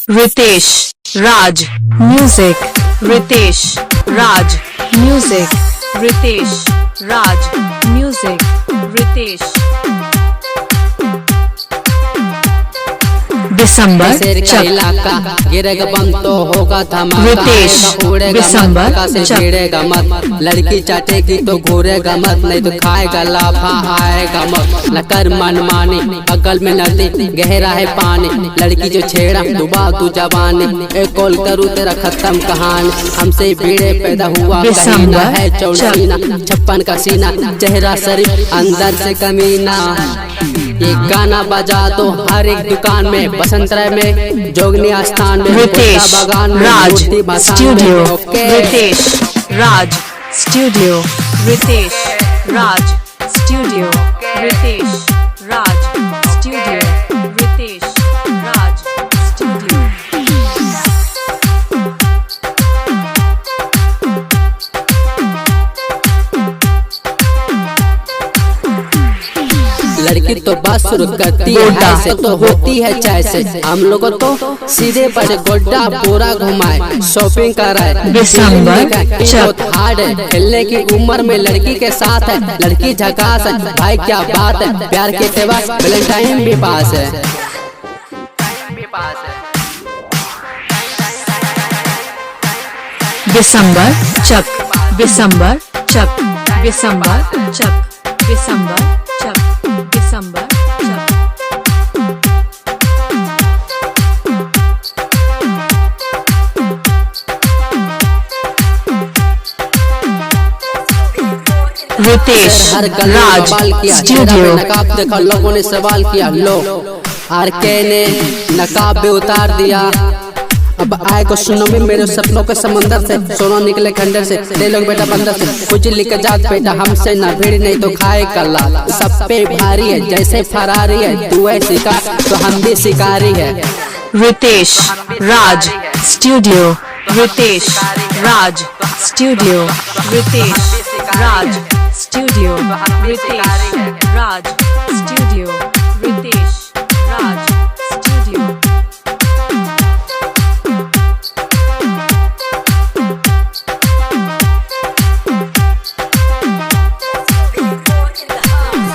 रितेश राज music, Ritesh राज music, Ritesh राज music, Ritesh दिसंबर शेर का इलाका गिरेगा बम तो होगा धमाका। रितेश दिसंबर भिड़ेगा मत, लड़की चाटेगी तो घूरेगा मत, नहीं तो खाएगा लाफा आएगा मत। न कर मनमानी बगल में नदी गहरा है पानी, लड़की जो छेड़ा डुबा तू जवानी, एक कॉल करूँ तेरा खत्म कहानी। हमसे भीड़े पैदा हुआ कहीना है चौड़सीना, 56 का सीना चेहरा शरीफ अंदर से कमीना। ये गाना बजा दो हर एक दुकान में, बसंतराय में, जोगनी आस्थान में, रितेश बागान में, राज स्टूडियो, रितेश रितेश राज स्टूडियो, रितेश राज स्टूडियो, रितेश राज स्टूडियो, रितेश राज स्टूडियो। लड़की तो बात शुरू करती है ऐसे तो होती है चाय से, हम लोगों तो सीधे बड़े गोड्डा पूरा घुमाए, शॉपिंग कराए। दिसंबर हार्ड है, खेलने की उम्र में लड़की के साथ है, लड़की झकास है भाई क्या बात है, प्यार के त्योहार वैलेंटाइन भी पास है। दिसंबर चक, दिसंबर चक, दिसंबर चक, दिसंबर चक, दिसंबर चक। रितेश राज स्टूडियो, नकाब देखा लोगों ने सवाल किया, लो आरके ने नकाब भी उतार दिया। अब आए को सुनो में मेरे सपनों के समंदर से, सोना निकले खंडर से, ले लोग बेटा बंदर से, कुछ लिख जात बेटा हमसे ना भीड़ नहीं तो खाए कल्ला। सब पे भारी है जैसे फरारी है, तू है शिकार तो हम भी शिकारी है। रितेश राज स्टूडियो, रितेश राज स्टूडियो, रितेश राज स्टूडियो, रितेश राज स्टूडियो, रितेश राज स्टूडियो।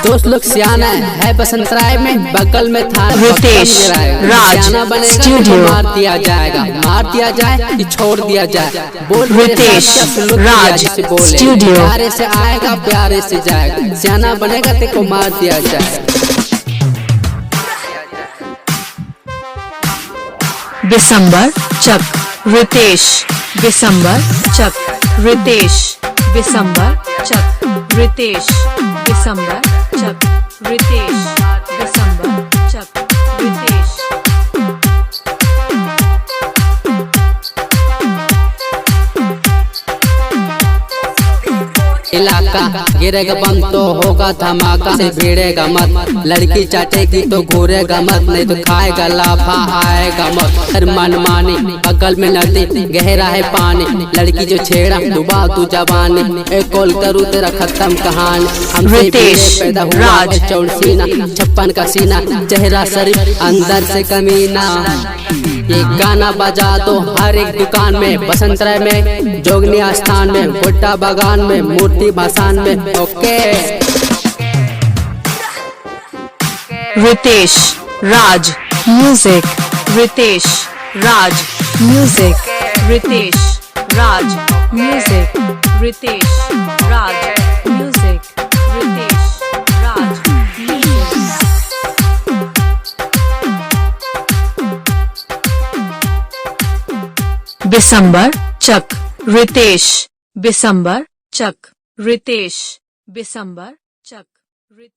दोस्त लोग सियाना है बसंतराय में, बगल में थाना। रितेश राज स्टूडियो, मार दिया जाएगा, मार दिया जाए कि छोड़ दिया जाए, बोल रितेश राज स्टूडियो। प्यारे से आएगा प्यारे से जाएगा, सियाना बनेगा तेको मार दिया जाए। दिसंबर चक, रितेश दिसंबर चक, रितेश दिसंबर चक, रितेश दिसंबर चक, रितेश दिसंबर चक, रितेश। इलाका गिरेगा बम तो होगा धमाका, से भिड़ेगा मत, लड़की चाटेगी तो घूरेगा मत, नहीं तो खाएगा लाफा आएगा मत। हर मनमानी बगल में नदी गहरा है पानी, लड़की जो छेड़ा डुबा तू जवानी, एक कॉल करूँ तेरा खत्म कहानी। हमसे रितेश पैदा हुआ राज चौड़सीना, 56 का सीना चेहरा शरीफ अंदर से कमीना। ये गाना बजा दो हर एक दुकान में, बसंतराय में, जोगनी आस्थान में, गोड्डा बागान में, मूर्ति भासान में। ओके रितेश राज म्यूजिक, रितेश राज म्यूजिक, रितेश राज म्यूजिक, रितेश राज म्यूजिक, रितेश राज म्यूजिक। दिसंबर चक, रितेश दिसंबर चक, रितेश दिसंबर चक, रितेश।